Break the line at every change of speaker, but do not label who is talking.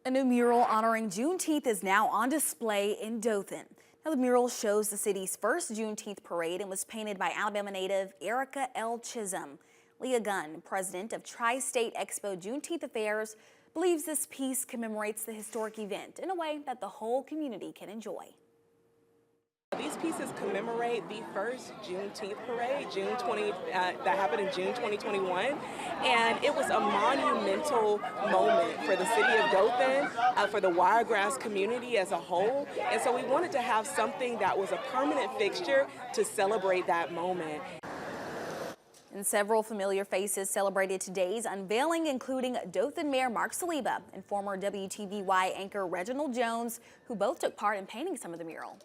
A new mural honoring Juneteenth is now on display in Dothan. Now, the mural shows the city's first Juneteenth parade and was painted by Alabama native Erica L. Chisholm. Leah Gunn, president of Tri-State Expo Juneteenth Affairs, believes this piece commemorates the historic event in a way that the whole community can enjoy.
These pieces commemorate the first Juneteenth parade, that happened in June 2021, and it was a monumental moment for the city of Dothan, for the Wiregrass community as a whole, and so we wanted to have something that was a permanent fixture to celebrate that moment.
And several familiar faces celebrated today's unveiling, including Dothan Mayor Mark Saliba and former WTVY anchor Reginald Jones, who both took part in painting some of the mural.